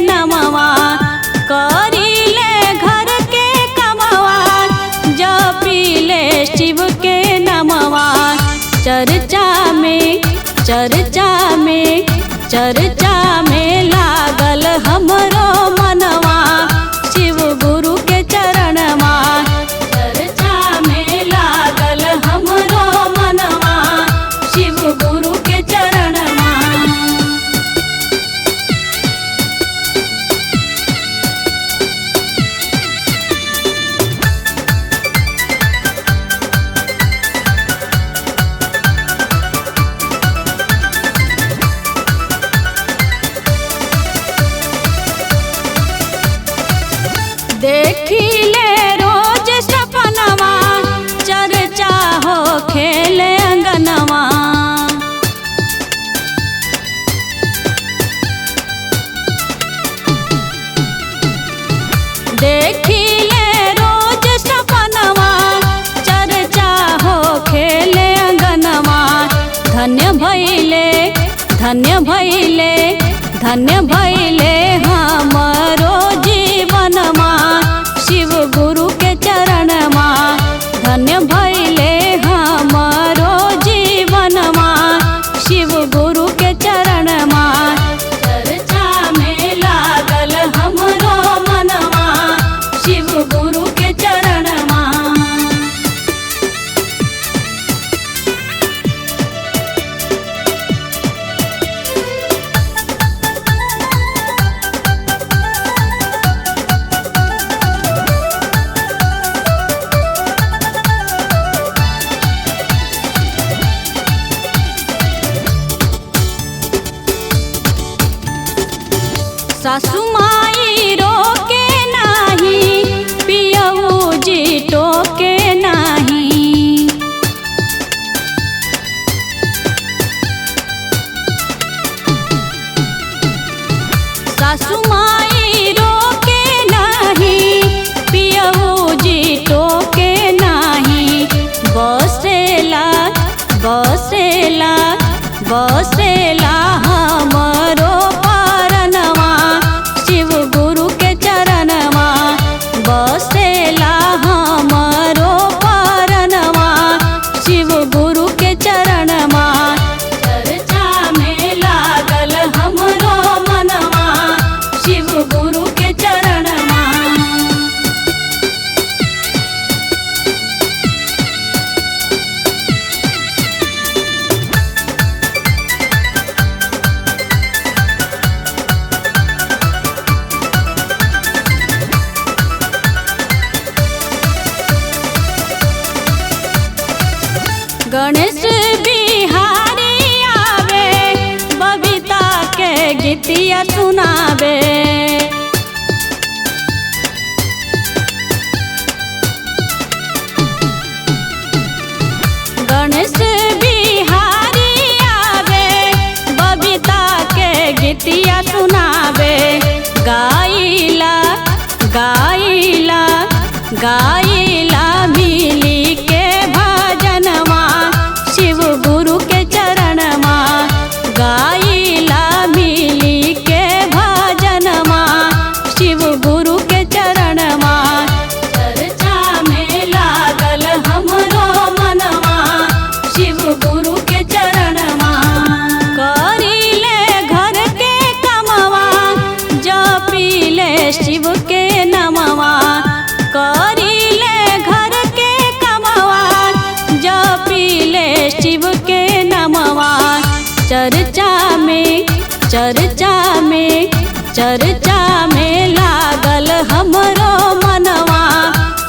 नमवा करीले घर के कमवा जपीले शिव के नमवा। चर्चा में लागल हमरो मनवा शिव गुरु के चरणवा। चर्चा में लागल हमरो मनवा शिव गुरु के चरणवा। देखिले रोज सपनवा चर्चा हो खेले अंगनवा। देखिले रोज सपनवा चर्चा हो खेले अंगनवा। धन्य भइले हमरो जीवनमा शिव गुरु के चरणमा। धन्य भइले हमरो जीवनमा शिव गुरु के चरणमा। चर्चा में लागल हमरो मनवा शिव गुरु के चरणमा। सासु माई रोके नाही पियऊ जी टोके नाही। सासु माई रोके नाही पियऊ जी टोके नाही। बसेला हमरो परनवा शिव गुरु के चरणवा। बसेला हमरो परनवा शिव गुरु के चरणवा। चर्चा में लागल हमरो मनवा शिव गुरु के चरणवा। गणेश बिहारी आवे बबीता के गीतिया सुनावे। गणेश बिहारी आवे बबीता के गीतिया सुनावे। गाइला मिली के भजनवा शिव गुरु के चरणवा। गाइला मिली के भजनवा शिव गुरु के चरणवा। चर्चा में लागल हमरो मनवा शिव गुरु के चरणवा। करीले घर के कमवा जपीले शिव के नमवा। करीले घर के कमवा जपीले शिव के नमवा। चर्चा में लागल हमरो मनवा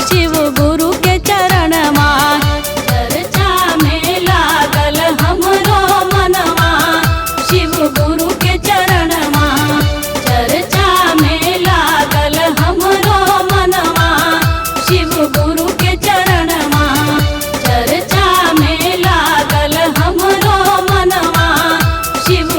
शिव गुरु के चरणवा। चर्चा में लागल हमरो मनवा शिव गुरु के चरणवा। चर्चा में लागल हमरो मनवा शिव गुरु के चरणवा। चर्चा में लागल हमरो मनवा शिव